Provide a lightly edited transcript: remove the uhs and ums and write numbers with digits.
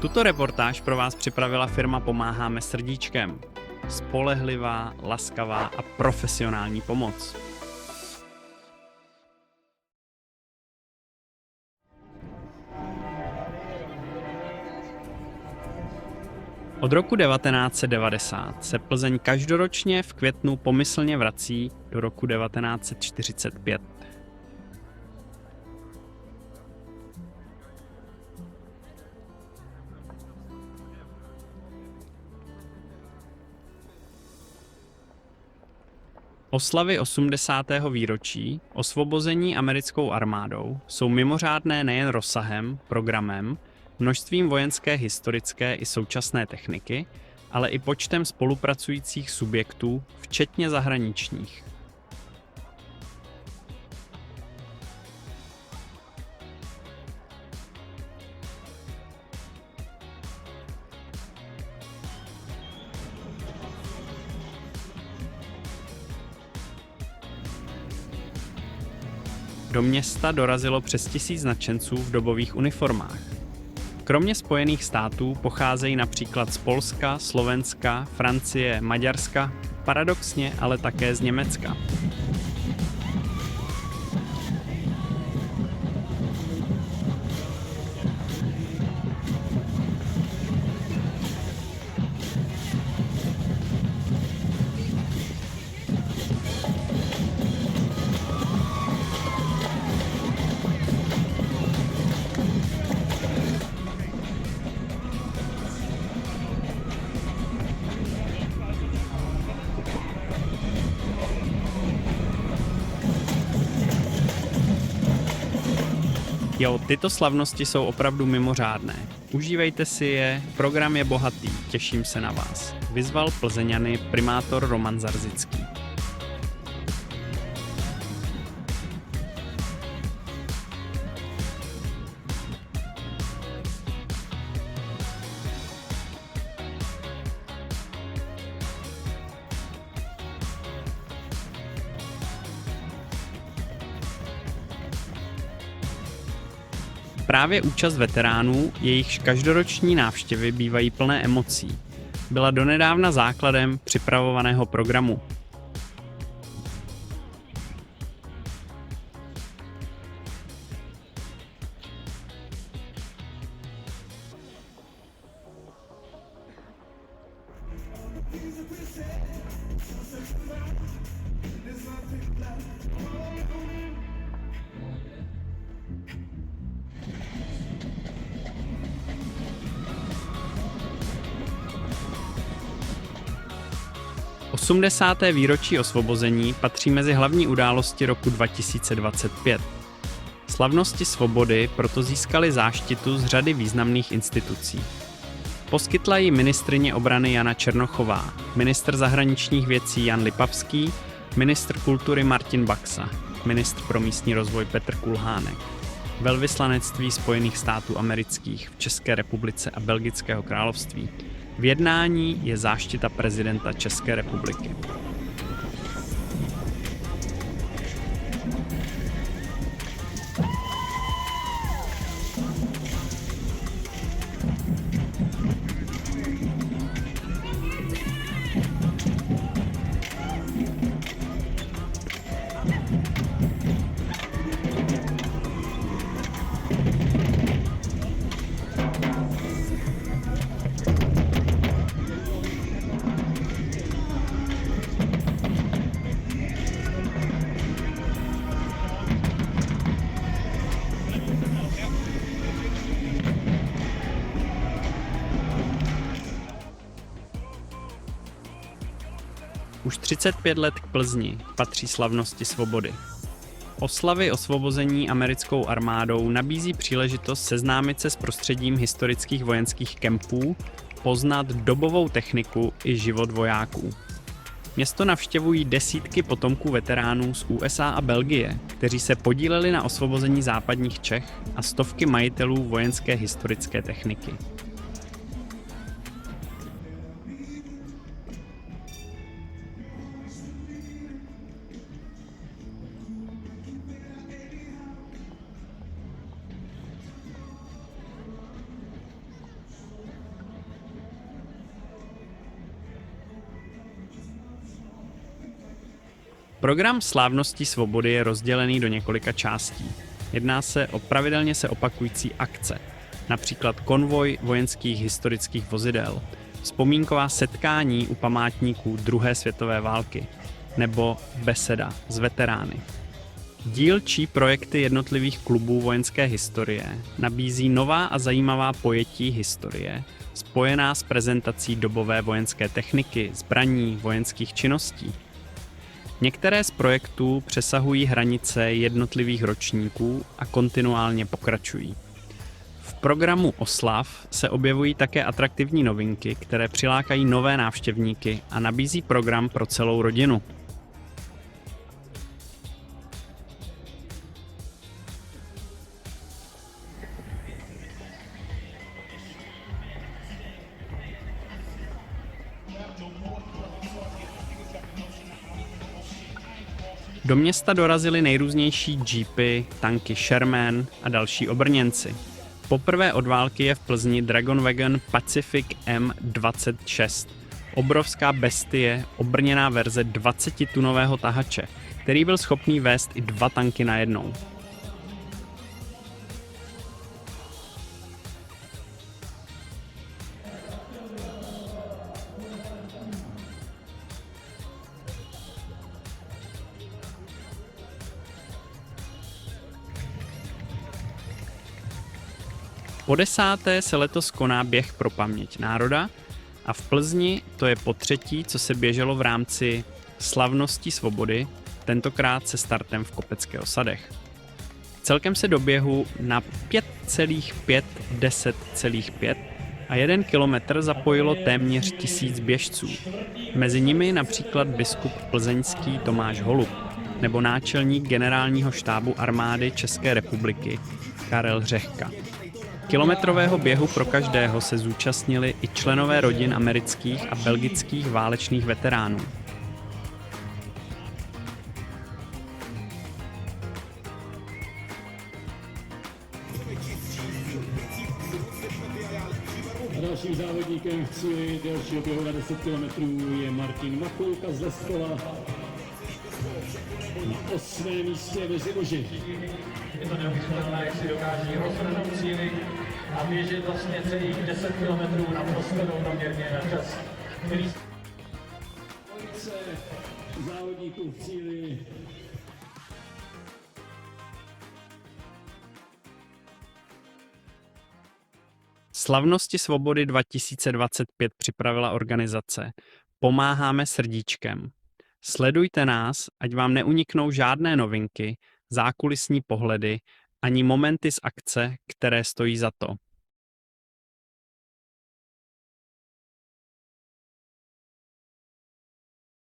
Tuto reportáž pro vás připravila firma Pomáháme srdíčkem. Spolehlivá, laskavá a profesionální pomoc. Od roku 1990 se Plzeň každoročně v květnu pomyslně vrací do roku 1945. Oslavy 80. výročí osvobození americkou armádou jsou mimořádné nejen rozsahem, programem, množstvím vojenské, historické i současné techniky, ale i počtem spolupracujících subjektů, včetně zahraničních. Do města dorazilo přes 1000 nadšenců v dobových uniformách. Kromě Spojených států pocházejí například z Polska, Slovenska, Francie, Maďarska, paradoxně ale také z Německa. Jo, tyto slavnosti jsou opravdu mimořádné. Užívejte si je, program je bohatý, těším se na vás. Vyzval Plzeňany primátor Roman Zarzický. Právě účast veteránů, jejichž každoroční návštěvy bývají plné emocí, byla donedávna základem připravovaného programu. Osmdesáté výročí osvobození patří mezi hlavní události roku 2025. Slavnosti svobody proto získaly záštitu z řady významných institucí. Poskytla ji ministryně obrany Jana Černochová, ministr zahraničních věcí Jan Lipavský, ministr kultury Martin Baxa, ministr pro místní rozvoj Petr Kulhánek, velvyslanectví Spojených států amerických v České republice a Belgického království. V jednání je záštita prezidenta České republiky. Už 35 let k Plzni patří slavnosti svobody. Oslavy osvobození americkou armádou nabízí příležitost seznámit se s prostředím historických vojenských kempů, poznat dobovou techniku i život vojáků. Město navštěvují desítky potomků veteránů z USA a Belgie, kteří se podíleli na osvobození západních Čech, a stovky majitelů vojenské historické techniky. Program Slávnosti svobody je rozdělený do několika částí. Jedná se o pravidelně se opakující akce, například konvoj vojenských historických vozidel, vzpomínková setkání u památníků druhé světové války nebo beseda s veterány. Dílčí projekty jednotlivých klubů vojenské historie nabízí nová a zajímavá pojetí historie, spojená s prezentací dobové vojenské techniky, zbraní, vojenských činností. Některé z projektů přesahují hranice jednotlivých ročníků a kontinuálně pokračují. V programu oslav se objevují také atraktivní novinky, které přilákají nové návštěvníky a nabízí program pro celou rodinu. Do města dorazily nejrůznější jeepy, tanky Sherman a další obrněnci. Poprvé od války je v Plzni Dragon Wagon Pacific M26, obrovská bestie, obrněná verze 20-tunového tahače, který byl schopný vést i 2 tanky najednou. Po 10. se letos koná běh pro paměť národa a v Plzni to je po 3., co se běželo v rámci Slavnosti svobody, tentokrát se startem v Kopeckých osadech. Celkem se do běhu na 5,5 a 1 kilometr zapojilo téměř 1000 běžců. Mezi nimi například biskup plzeňský Tomáš Holub nebo náčelník generálního štábu armády České republiky Karel Řehka. Kilometrového běhu pro každého se zúčastnili i členové rodin amerických a belgických válečných veteránů. Dalším závodníkem v cíli delšího běhu na 10 km je Martin Makulka z Leskova na 8. místě mezi muži. Je to neuvěřitelné, jak si dokáží rozhrnout cíli a běžet vlastně celých 10 km na prostoru poměrně na čas, který... Závodníků v cíli. Slavnosti svobody 2025 připravila organizace Pomáháme srdíčkem. Sledujte nás, ať vám neuniknou žádné novinky, zákulisní pohledy ani momenty z akce, které stojí za to.